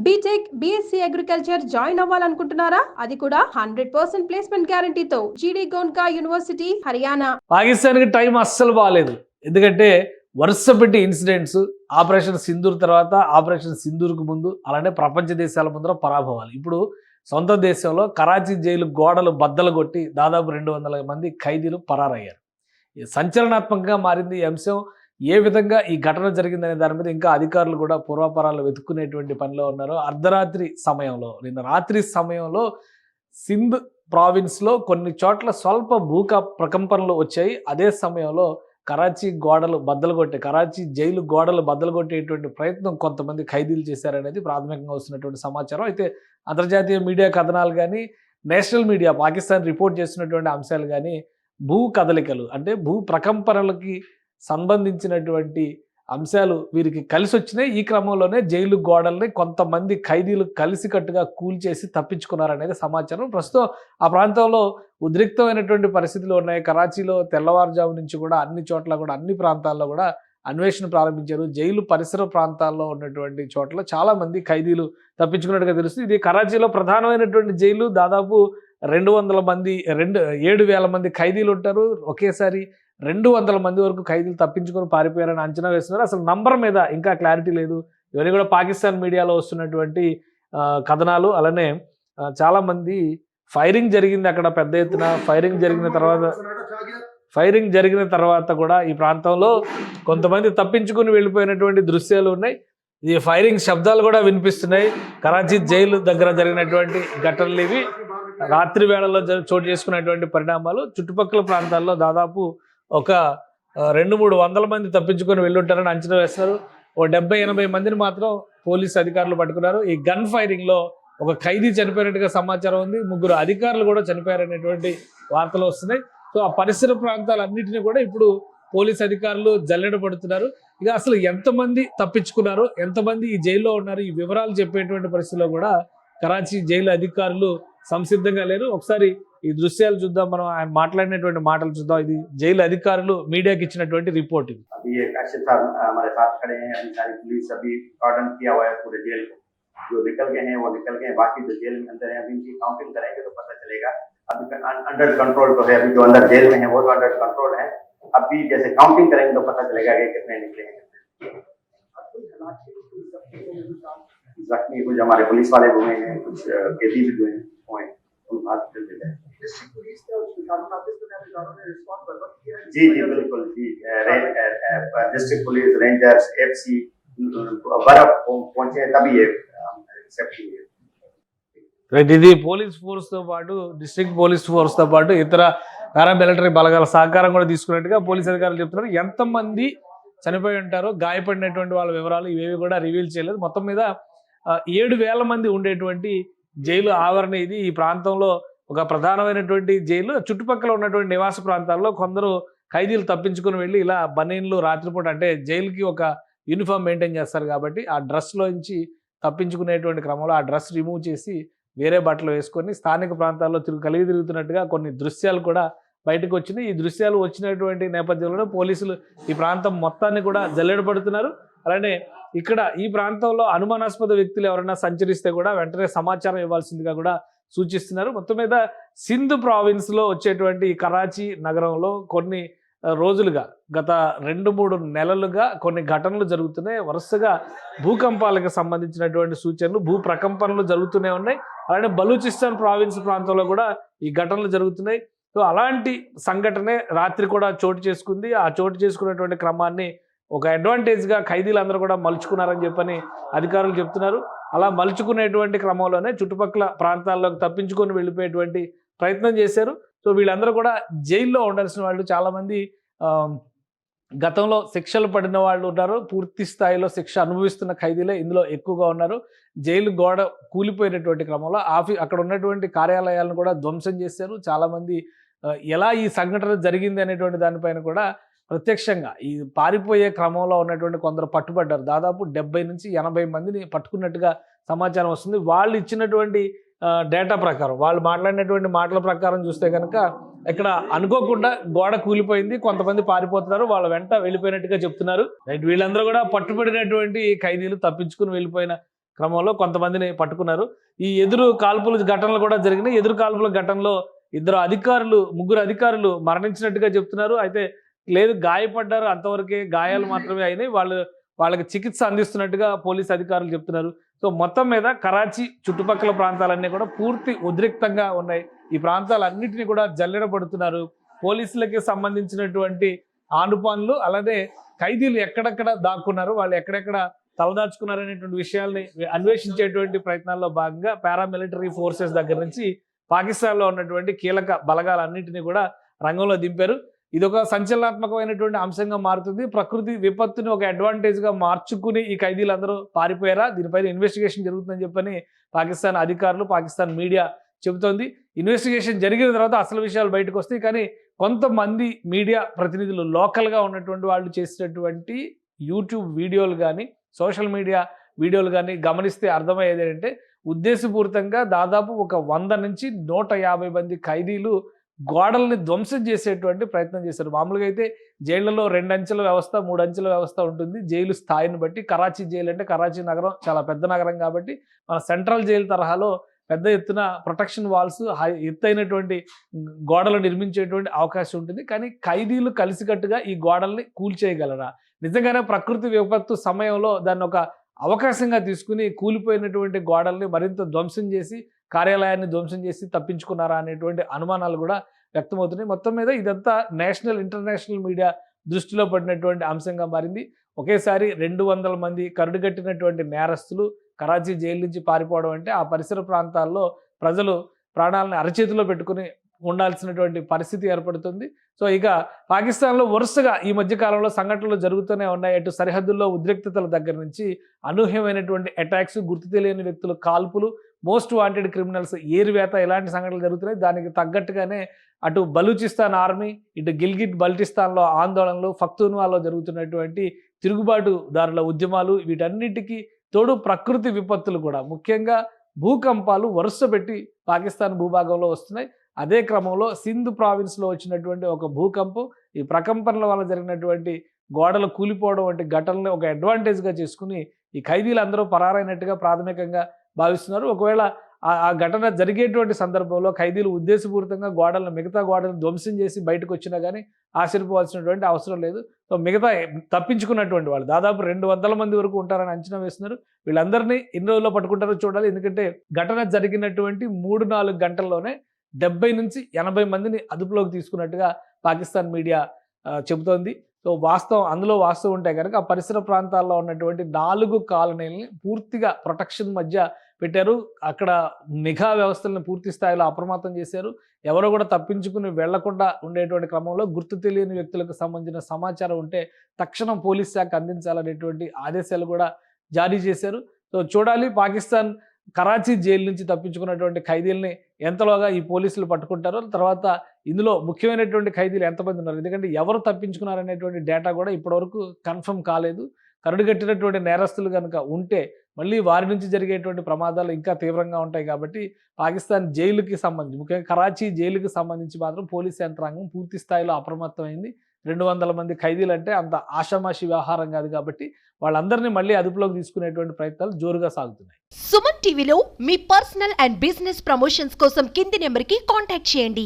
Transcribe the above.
BTech BSc agriculture join అవ్వాలనుకుంటున్నారా? అది కూడా 100% ప్లేస్మెంట్ గ్యారంటీతో. జీడీ గోన్కా యూనివర్సిటీ, హర్యానా. పాకిస్తాన్కి టైం అస్సలు బాగాలేదు. ఎందుకంటే వరుస పెట్టి ఇన్సిడెంట్స్, ఆపరేషన్ సింధూర్ తర్వాత, ఆపరేషన్ సింధూర్కు ముందు, అలానే ప్రపంచ దేశాల ముందర పరాభవాలు. ఇప్పుడు సొంత దేశంలో కరాచీ జైలు గోడలు బద్దలు కొట్టి దాదాపు 200 మంది ఖైదీలు పరారయ్యారు. సంచలనాత్మకంగా మారింది ఈ అంశం. ఏ విధంగా ఈ ఘటన జరిగిందనే దాని మీద ఇంకా అధికారులు కూడా పూర్వాపరాలు వెతుక్కునేటువంటి పనిలో ఉన్నారు. అర్ధరాత్రి సమయంలో, నిన్న రాత్రి సమయంలో సింధ్ ప్రావిన్స్లో కొన్ని చోట్ల స్వల్ప ప్రకంపనలు వచ్చాయి. అదే సమయంలో కరాచీ జైలు గోడలు బద్దలు కొట్టేటువంటి ప్రయత్నం కొంతమంది ఖైదీలు చేశారనేది ప్రాథమికంగా వస్తున్నటువంటి సమాచారం. అయితే అంతర్జాతీయ మీడియా కథనాలు కానీ, నేషనల్ మీడియా పాకిస్తాన్ రిపోర్ట్ చేస్తున్నటువంటి అంశాలు కానీ భూ కదలికలు అంటే భూ ప్రకంపనలకి సంబంధించినటువంటి అంశాలు వీరికి కలిసి వచ్చినాయి. ఈ క్రమంలోనే జైలు గోడల్ని కొంతమంది ఖైదీలు కలిసికట్టుగా కూల్చేసి తప్పించుకున్నారనేది సమాచారం. ప్రస్తుతం ఆ ప్రాంతంలో ఉద్రిక్తమైనటువంటి పరిస్థితులు ఉన్నాయి. కరాచీలో తెల్లవారుజాము నుంచి కూడా అన్ని చోట్ల కూడా అన్ని ప్రాంతాల్లో కూడా అన్వేషణ ప్రారంభించారు. జైలు పరిసర ప్రాంతాల్లో ఉన్నటువంటి చోట్ల చాలామంది ఖైదీలు తప్పించుకున్నట్టుగా తెలుస్తుంది. ఇది కరాచీలో ప్రధానమైనటువంటి జైలు. దాదాపు 200 మంది 7,000 మంది ఖైదీలు ఉంటారు. ఒకేసారి 200 మంది వరకు ఖైదీలు తప్పించుకొని పారిపోయారని అంచనా వేస్తున్నారు. అసలు నంబర్ మీద ఇంకా క్లారిటీ లేదు. ఇవన్నీ కూడా పాకిస్తాన్ మీడియాలో వస్తున్నటువంటి కథనాలు. అలానే చాలామంది ఫైరింగ్ జరిగింది అక్కడ పెద్ద ఎత్తున. ఫైరింగ్ జరిగిన తర్వాత కూడా ఈ ప్రాంతంలో కొంతమంది తప్పించుకుని వెళ్ళిపోయినటువంటి దృశ్యాలు ఉన్నాయి. ఈ ఫైరింగ్ శబ్దాలు కూడా వినిపిస్తున్నాయి. కరాచీ జైలు దగ్గర జరిగినటువంటి ఘటనలు ఇవి. రాత్రి వేళల్లో చోటు చేసుకున్నటువంటి పరిణామాలు. చుట్టుపక్కల ప్రాంతాల్లో దాదాపు ఒక 200-300 మంది తప్పించుకొని వెళ్ళుంటారని అంచనా వేస్తున్నారు. ఓ 70-80 మందిని మాత్రం పోలీసు అధికారులు పట్టుకున్నారు. ఈ గన్ ఫైరింగ్లో ఒక ఖైదీ చనిపోయినట్టుగా సమాచారం ఉంది. 3 అధికారులు కూడా చనిపోయారనేటువంటి వార్తలు వస్తున్నాయి. సో ఆ పరిసర ప్రాంతాలన్నింటినీ కూడా ఇప్పుడు పోలీసు అధికారులు జల్లెడ పడుతున్నారు. ఇక అసలు ఎంతమంది తప్పించుకున్నారు, ఎంతమంది ఈ జైల్లో ఉన్నారు, ఈ వివరాలు చెప్పేటువంటి పరిస్థితిలో కూడా కరాచీ జైలు అధికారులు సంసిద్ధంగా లేరు. ఒకసారి ఈ దృశ్యాలు చూద్దాం. మనం ఆయన మాట్లాడినటువంటి మాటలు చూద్దాం. ఇది జైలు అధికారులు మీడియాకి ఇచ్చినటువంటి రిపోర్ట్. ఇది जो निकल गए हैं वो निकल गए, बाकी जो जेल में अंदर है अभी इनकी काउंटिंग करेंगे तो पता चलेगा। अभी अंडर कंट्रोल तो है, अभी जो अंदर जेल में है वो तो अंडर कंट्रोल है। अभी जैसे काउंटिंग करेंगे तो पता चलेगा कि कितने निकले हैं। जख्मी कुछ हमारे पुलिस वाले हुए हैं, कुछ कैदी भी हुए हैं। जी जी बिल्कुल जी, डिस्ट्रिक्ट पुलिस, रेंजर्स, एफसी बर्फ पहुंचे तभी ये ఇది పోలీస్ ఫోర్స్ తో పాటు డిస్ట్రిక్ట్ పోలీస్ ఫోర్స్ తో పాటు ఇతర పారామిలిటరీ బలగాల సహకారం కూడా తీసుకున్నట్టుగా పోలీస్ అధికారులు చెప్తున్నారు. ఎంతమంది చనిపోయి ఉంటారో, గాయపడినటువంటి వాళ్ళ వివరాలు ఇవేవి కూడా రివీల్ చేయలేదు. మొత్తం మీద 7,000 మంది ఉండేటువంటి జైలు ఆవరణ ఇది. ఈ ప్రాంతంలో ఒక ప్రధానమైనటువంటి జైలు. చుట్టుపక్కల ఉన్నటువంటి నివాస ప్రాంతాల్లో కొందరు ఖైదీలు తప్పించుకుని వెళ్ళి ఇలా బనీన్లు రాత్రిపూట, అంటే జైలుకి ఒక యూనిఫామ్ మెయింటైన్ చేస్తారు కాబట్టి ఆ డ్రెస్లోంచి తప్పించుకునేటువంటి క్రమంలో ఆ డ్రెస్ రిమూవ్ చేసి వేరే బట్టలు వేసుకొని స్థానిక ప్రాంతాల్లో కలిగి తిరుగుతున్నట్టుగా కొన్ని దృశ్యాలు కూడా బయటకు వచ్చినాయి. ఈ దృశ్యాలు వచ్చినటువంటి నేపథ్యంలో పోలీసులు ఈ ప్రాంతం మొత్తాన్ని కూడా జల్లెడపడుతున్నారు. అలానే ఇక్కడ ఈ ప్రాంతంలో అనుమానాస్పద వ్యక్తులు ఎవరైనా సంచరిస్తే కూడా వెంటనే సమాచారం ఇవ్వాల్సిందిగా కూడా సూచిస్తున్నారు. మొత్తం మీద సింధ్ ప్రావిన్స్లో వచ్చేటువంటి కరాచీ నగరంలో కొన్ని రోజులుగా, గత 2-3 నెలలుగా కొన్ని ఘటనలు జరుగుతున్నాయి. వరుసగా భూకంపాలకు సంబంధించినటువంటి సూచనలు, భూ ప్రకంపనలు జరుగుతూనే ఉన్నాయి. అలానే బలూచిస్తాన్ ప్రావిన్స్ ప్రాంతంలో కూడా ఈ ఘటనలు జరుగుతున్నాయి. సో అలాంటి సంఘటనే రాత్రి కూడా చోటు చేసుకుంది. ఆ చోటు చేసుకున్నటువంటి క్రమాన్ని ఒక అడ్వాంటేజ్గా ఖైదీలందరూ కూడా మలుచుకున్నారని చెప్పని అధికారులు చెప్తున్నారు. అలా మలుచుకునేటువంటి క్రమంలోనే చుట్టుపక్కల ప్రాంతాల్లోకి తప్పించుకొని వెళ్ళిపోయేటువంటి ప్రయత్నం చేశారు. సో వీళ్ళందరూ కూడా జైల్లో ఉండాల్సిన వాళ్ళు చాలామంది గతంలో శిక్షలు పడిన వాళ్ళు ఉన్నారు. పూర్తి స్థాయిలో శిక్ష అనుభవిస్తున్న ఖైదీలే ఇందులో ఎక్కువగా ఉన్నారు. జైలు గోడ కూలిపోయినటువంటి క్రమంలో అక్కడ ఉన్నటువంటి కార్యాలయాలను కూడా ధ్వంసం చేశారు. చాలామంది ఎలా ఈ సంఘటన జరిగింది అనేటువంటి దానిపైన కూడా ప్రత్యక్షంగా ఈ పారిపోయే క్రమంలో ఉన్నటువంటి కొందరు పట్టుబడ్డారు. దాదాపు 70-80 మందిని పట్టుకున్నట్టుగా సమాచారం వస్తుంది. వాళ్ళు ఇచ్చినటువంటి డేటా ప్రకారం, వాళ్ళు మాట్లాడినటువంటి మాటల ప్రకారం చూస్తే కనుక ఇక్కడ అనుకోకుండా గోడ కూలిపోయింది, కొంతమంది పారిపోతున్నారు, వాళ్ళ వెంట వెళ్ళిపోయినట్టుగా చెప్తున్నారు. రైట్, వీళ్ళందరూ కూడా పట్టుబడినటువంటి ఖైదీలు, తప్పించుకుని వెళ్ళిపోయిన క్రమంలో కొంతమందిని పట్టుకున్నారు. ఈ ఎదురు కాల్పుల ఘటనలు కూడా జరిగినాయి. ఎదురు కాల్పుల ఘటనలో ముగ్గురు అధికారులు మరణించినట్టుగా చెప్తున్నారు. అయితే లేదు, గాయపడ్డారు, అంతవరకే, గాయాలు మాత్రమే అయినాయి. వాళ్ళకి చికిత్స అందిస్తున్నట్టుగా పోలీసు అధికారులు చెప్తున్నారు. సో మొత్తం మీద కరాచీ చుట్టుపక్కల ప్రాంతాలన్నీ కూడా పూర్తి ఉద్రిక్తంగా ఉన్నాయి. ఈ ప్రాంతాలన్నింటినీ కూడా జల్లెడబడుతున్నారు. పోలీసులకి సంబంధించినటువంటి ఆనుపానులు, అలానే ఖైదీలు ఎక్కడెక్కడ దాక్కున్నారు, వాళ్ళు ఎక్కడెక్కడ తలదాచుకున్నారు అనేటువంటి విషయాల్ని అన్వేషించేటువంటి ప్రయత్నాల్లో భాగంగా పారామిలిటరీ ఫోర్సెస్ దగ్గర నుంచి పాకిస్తాన్లో ఉన్నటువంటి కీలక బలగాలన్నింటినీ కూడా రంగంలో దింపారు. ఇది ఒక సంచలనాత్మకమైనటువంటి అంశంగా మారుతుంది. ప్రకృతి విపత్తుని ఒక అడ్వాంటేజ్గా మార్చుకుని ఈ ఖైదీలందరూ పారిపోయారా, దీనిపైన ఇన్వెస్టిగేషన్ జరుగుతుందని చెప్పని పాకిస్తాన్ అధికారులు, పాకిస్తాన్ మీడియా చెబుతోంది. ఇన్వెస్టిగేషన్ జరిగిన తర్వాత అసలు విషయాలు బయటకు వస్తాయి. కానీ కొంతమంది మీడియా ప్రతినిధులు, లోకల్గా ఉన్నటువంటి వాళ్ళు చేసినటువంటి యూట్యూబ్ వీడియోలు కానీ, సోషల్ మీడియా వీడియోలు కానీ గమనిస్తే అర్థమయ్యేది ఏంటంటే, ఉద్దేశపూరితంగా దాదాపు ఒక 100 నుంచి 150 మంది ఖైదీలు గోడల్ని ధ్వంసం చేసేటువంటి ప్రయత్నం చేశారు. మామూలుగా అయితే జైళ్లలో 2 అంచెల వ్యవస్థ, 3 అంచెల వ్యవస్థ ఉంటుంది. జైలు స్థాయిని బట్టి. కరాచీ జైలు అంటే, కరాచీ నగరం చాలా పెద్ద నగరం కాబట్టి మన సెంట్రల్ జైలు తరహాలో పెద్ద ఎత్తున ప్రొటెక్షన్ వాల్స్, ఎత్తైనటువంటి గోడలు నిర్మించేటువంటి అవకాశం ఉంటుంది. కానీ ఖైదీలు కలిసికట్టుగా ఈ గోడల్ని కూల్చేయగలరా? నిజంగానే ప్రకృతి విపత్తు సమయంలో దాన్ని ఒక అవకాశంగా తీసుకుని కూలిపోయినటువంటి గోడల్ని మరింత ధ్వంసం చేసి, కార్యాలయాన్ని ధ్వంసం చేసి తప్పించుకున్నారా అనేటువంటి అనుమానాలు కూడా వ్యక్తమవుతున్నాయి. మొత్తం మీద ఇదంతా నేషనల్, ఇంటర్నేషనల్ మీడియా దృష్టిలో పడినటువంటి అంశంగా మారింది. ఒకేసారి 200 మంది కరుడుగట్టినటువంటి నేరస్తులు కరాచీ జైలు నుంచి పారిపోవడం అంటే, ఆ పరిసర ప్రాంతాల్లో ప్రజలు ప్రాణాలను అరచేతిలో పెట్టుకుని ఉండాల్సినటువంటి పరిస్థితి ఏర్పడుతుంది. సో ఇక పాకిస్తాన్లో వరుసగా ఈ మధ్యకాలంలో సంఘటనలు జరుగుతూనే ఉన్నాయి. అటు సరిహద్దుల్లో ఉద్రిక్తతల దగ్గర నుంచి అనూహ్యమైనటువంటి అటాక్స్, గుర్తు తెలియని వ్యక్తుల కాల్పులు, మోస్ట్ వాంటెడ్ క్రిమినల్స్ ఏరివేత, ఇలాంటి సంఘటనలు జరుగుతున్నాయి. దానికి తగ్గట్టుగానే అటు బలూచిస్తాన్ ఆర్మీ, ఇటు గిల్గిట్ బల్టిస్తాన్లో ఆందోళనలు, పఖ్తూన్వాలో జరుగుతున్నటువంటి తిరుగుబాటుదారుల ఉద్యమాలు, వీటన్నిటికీ తోడు ప్రకృతి విపత్తులు కూడా, ముఖ్యంగా భూకంపాలు వరుస పెట్టి పాకిస్తాన్ భూభాగంలో వస్తున్నాయి. అదే క్రమంలో సింధ్ ప్రావిన్స్లో వచ్చినటువంటి ఒక భూకంపం, ఈ ప్రకంపనల వల్ల జరిగినటువంటి గోడలు కూలిపోవడం వంటి ఘటనలు ఒక అడ్వాంటేజ్గా చేసుకుని ఈ ఖైదీలందరూ పరారైనట్టుగా ప్రాథమికంగా భావిస్తున్నారు. ఒకవేళ ఆ ఘటన జరిగేటువంటి సందర్భంలో ఖైదీలు ఉద్దేశపూరితంగా మిగతా గోడలను ధ్వంసం చేసి బయటకు వచ్చినా కానీ ఆశ్చర్యపోవాల్సినటువంటి అవసరం లేదు. సో మిగతా తప్పించుకున్నటువంటి వాళ్ళు దాదాపు 200 మంది వరకు ఉంటారని అంచనా వేస్తున్నారు. వీళ్ళందరినీ ఎన్ని రోజుల్లో పట్టుకుంటారో చూడాలి. ఎందుకంటే ఘటన జరిగినటువంటి 3-4 గంటల్లోనే 70 నుంచి 80 మందిని అదుపులోకి తీసుకున్నట్టుగా పాకిస్తాన్ మీడియా చెబుతోంది. సో అందులో వాస్తవం ఉంటే కనుక ఆ పరిసర ప్రాంతాల్లో ఉన్నటువంటి 4 కాలనీలని పూర్తిగా ప్రొటెక్షన్ మధ్య పెట్టారు. అక్కడ నిఘా వ్యవస్థలను పూర్తి స్థాయిలో అప్రమత్తం చేశారు. ఎవరో కూడా తప్పించుకుని వెళ్లకుండా ఉండేటువంటి క్రమంలో గుర్తు తెలియని వ్యక్తులకు సంబంధించిన సమాచారం ఉంటే తక్షణం పోలీస్ శాఖ అందించాలనేటువంటి ఆదేశాలు కూడా జారీ చేశారు. సో చూడాలి, పాకిస్తాన్ కరాచీ జైలు నుంచి తప్పించుకున్నటువంటి ఖైదీల్ని ఎంతలోగా ఈ పోలీసులు పట్టుకుంటారో, తర్వాత ఇందులో ముఖ్యమైనటువంటి ఖైదీలు ఎంతమంది ఉన్నారు, ఎందుకంటే ఎవరు తప్పించుకున్నారనేటువంటి డేటా కూడా ఇప్పటివరకు కన్ఫర్మ్ కాలేదు. కరుడుగట్టినటువంటి నేరస్తులు కనుక ఉంటే మళ్ళీ వారి నుంచి జరిగేటువంటి ప్రమాదాలు ఇంకా తీవ్రంగా ఉంటాయి. కాబట్టి పాకిస్తాన్ జైలుకి సంబంధించి, ముఖ్యంగా కరాచీ జైలుకి సంబంధించి మాత్రం పోలీస్ యంత్రాంగం పూర్తి స్థాయిలో అప్రమత్తమైంది. 200 మంది ఖైదీలు అంటే అంత ఆషామాషి వ్యవహారం కాదు. కాబట్టి వాళ్ళందరినీ మళ్ళీ అదుపులోకి తీసుకునేటువంటి ప్రయత్నాలు జోరుగా సాగుతున్నాయి. సుమన్ టీవీలో మీ పర్సనల్ అండ్ బిజినెస్ ప్రమోషన్స్ కోసం కింది నెంబర్కి కాంటాక్ట్ చేయండి.